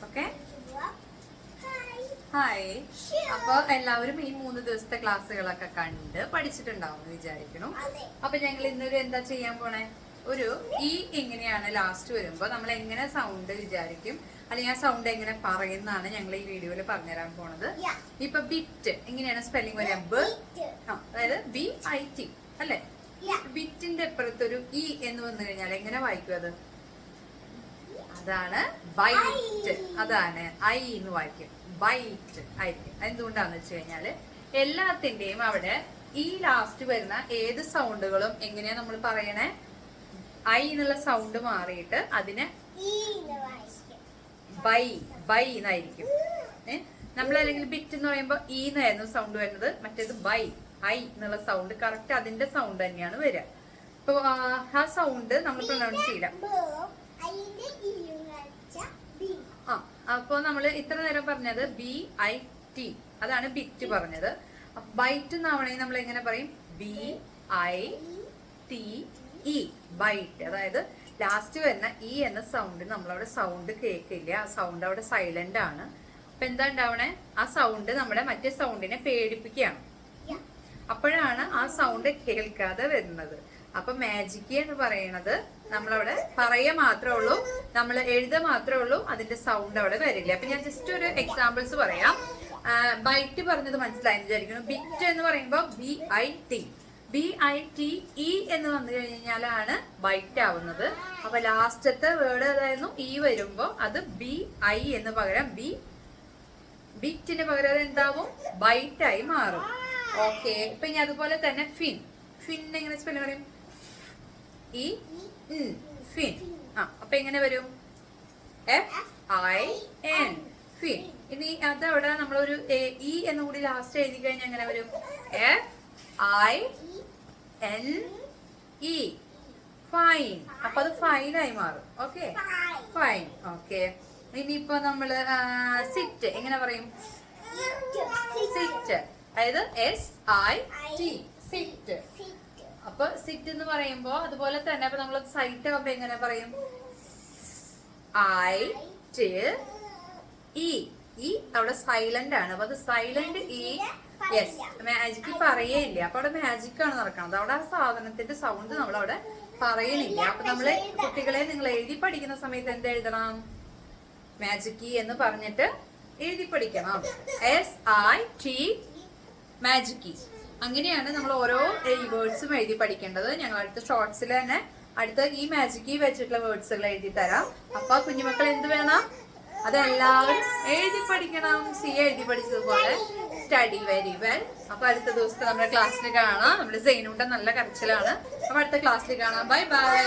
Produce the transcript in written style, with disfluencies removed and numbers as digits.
Okay hi. അപ്പൊ എല്ലാവരും ഈ 3 ദിവസത്തെ ക്ലാസ്സുകളൊക്കെ കണ്ട് പഠിച്ചിട്ടുണ്ടാവും എന്ന് വിചാരിക്കണം. അപ്പൊ ഞങ്ങൾ ഇന്നൊരു എന്താ ചെയ്യാൻ പോണേ, ഒരു ഈ എങ്ങനെയാണ് ലാസ്റ്റ് വരുമ്പോ നമ്മൾ എങ്ങനെ സൗണ്ട് വിചാരിക്കും അല്ലെങ്കിൽ ആ സൗണ്ട് എങ്ങനെ പറയുന്നതാണ് ഞങ്ങൾ ഈ വീഡിയോയിൽ പറഞ്ഞുതരാൻ പോണത്. ഇപ്പൊ ബിറ്റ് എങ്ങനെയാണ് സ്പെല്ലിംഗ് വരിക, അതായത് BIT അല്ലെ. ബിറ്റിന്റെ അപ്പുറത്തൊരു ഇ എന്ന് വന്നു കഴിഞ്ഞാൽ എങ്ങനെ വായിക്കും അത്? അതാണ് ബൈറ്റ്. അതാണ് ഐ എന്ന് വായിക്കും, ബൈറ്റ് ആയിരിക്കും. എന്തുകൊണ്ടാന്ന് വെച്ച് കഴിഞ്ഞാല് എല്ലാത്തിന്റെയും അവിടെ ഈ ലാസ്റ്റ് വരുന്ന ഏത് സൗണ്ടുകളും എങ്ങനെയാ നമ്മൾ പറയണേ, ഐ എന്നുള്ള സൗണ്ട് മാറിയിട്ട് അതിനെ ബൈ ബൈ എന്നായിരിക്കും. നമ്മൾ അല്ലെങ്കിൽ ബിറ്റ് എന്ന് പറയുമ്പോ ഈ എന്നായിരുന്നു സൗണ്ട് വരുന്നത്, മറ്റേത് ബൈ ഐ എന്നുള്ള സൗണ്ട് കറക്റ്റ് അതിന്റെ സൗണ്ട് തന്നെയാണ് വരിക. ഇപ്പൊ ആ സൗണ്ട് നമ്മൾ പ്രൊനൗൺസ് ചെയ്യില്ല. അപ്പൊ നമ്മള് ഇത്ര നേരം പറഞ്ഞത് BIT, അതാണ് ബിറ്റ് പറഞ്ഞത്. ബൈറ്റ് എന്നാവണമെങ്കിൽ നമ്മൾ എങ്ങനെ പറയും, BITE, ബൈറ്റ്. അതായത് ലാസ്റ്റ് വരുന്ന ഇ എന്ന സൗണ്ട് നമ്മളവിടെ സൗണ്ട് കേൾക്കില്ല, ആ സൗണ്ട് അവിടെ സൈലന്റ് ആണ്. അപ്പൊ എന്താ ഉണ്ടാവണേ, ആ സൗണ്ട് നമ്മുടെ മറ്റേ സൗണ്ടിനെ പേടിപ്പിക്കുകയാണ്. അപ്പോഴാണ് ആ സൗണ്ട് കേൾക്കാതെ വരുന്നത്. അപ്പൊ മാജിക് എന്ന് പറയുന്നത് നമ്മളവിടെ പറയുക മാത്രമേ ഉള്ളൂ, നമ്മൾ എഴുതുക മാത്രമേ ഉള്ളൂ, അതിന്റെ സൗണ്ട് അവിടെ വരില്ല. അപ്പൊ ഞാൻ ജസ്റ്റ് ഒരു എക്സാമ്പിൾസ് പറയാം. ബൈറ്റ് പറഞ്ഞത് മനസ്സിലായെന്ന് വിചാരിക്കുന്നു. ബിറ്റ് എന്ന് പറയുമ്പോൾ BITE എന്ന് വന്നു കഴിഞ്ഞാലാണ് ബൈറ്റ് ആവുന്നത്. അപ്പൊ ലാസ്റ്റത്തെ വേർഡ് അതായിരുന്നു ഇ വരുമ്പോ അത് BI എന്ന് പകരം ബിറ്റിന് പകരം അത് എന്താവും, ബൈറ്റ് ആയി മാറും. ഓക്കെ. ഇപ്പൊ ഇനി അതുപോലെ തന്നെ ഫിൻ എങ്ങനെ സ്പെല്ലിംഗ് പറയും, ഫിൻ. അപ്പൊ എങ്ങനെ വരും, FIN, ഫിൻ. ഇനി അതവിടെ നമ്മളൊരു ഇ എന്ന് കൂടി ലാസ്റ്റ് എഴുതി കഴിഞ്ഞാൽ എങ്ങനെ വരും, FINE, ഫൈൻ. അപ്പൊ അത് ഫൈനായി മാറും. Okay, fine. ഓക്കെ. ഇനിയിപ്പോ നമ്മള് സിറ്റ് എങ്ങനെ പറയും, സിറ്റ്, അതായത് SIT, സിറ്റ്. അപ്പൊ സിറ്റ് എന്ന് പറയുമ്പോ അതുപോലെ തന്നെ അപ്പൊ നമ്മൾ സൈറ്റ് ആവുമ്പോ എങ്ങനെ പറയും, ITE, അവിടെ സൈലന്റ് ആണ്. അപ്പൊ അത് സൈലന്റ് ഇ. യെസ്, മാജിക് പറയേയില്ല. അപ്പൊ അവിടെ മാജിക് ആണ് നടക്കുന്നത്. അവിടെ ആ സാധനത്തിന്റെ സൗണ്ട് നമ്മളവിടെ പറയണില്ല. അപ്പൊ നമ്മള് കുട്ടികളെ നിങ്ങൾ എഴുതി പഠിക്കുന്ന സമയത്ത് എന്ത് എഴുതണം, മാജിക് എന്ന് പറഞ്ഞിട്ട് എഴുതി പഠിക്കണം. SIT, magic. അങ്ങനെയാണ് നമ്മൾ ഓരോ വേർഡ്സും എഴുതി പഠിക്കേണ്ടത്. ഞങ്ങൾ അടുത്ത ഷോർട്സിൽ തന്നെ അടുത്ത ഈ മാജിക് വെച്ചിട്ടുള്ള വേർഡ്സുകൾ എഴുതി തരാം. അപ്പൊ കുഞ്ഞുമക്കൾ എന്ത് വേണം, അതെല്ലാവരും എഴുതി പഠിക്കണം. എഴുതി പഠിച്ചതുപോലെ സ്റ്റഡി വെരി വെൽ. അപ്പൊ അടുത്ത ദിവസത്തെ നമ്മുടെ ക്ലാസ്സിൽ കാണാം. നമ്മുടെ സൈനൂട്ട നല്ല കരച്ചിലാണ്. അപ്പൊ അടുത്ത ക്ലാസ്സിൽ കാണാം. Bye bye.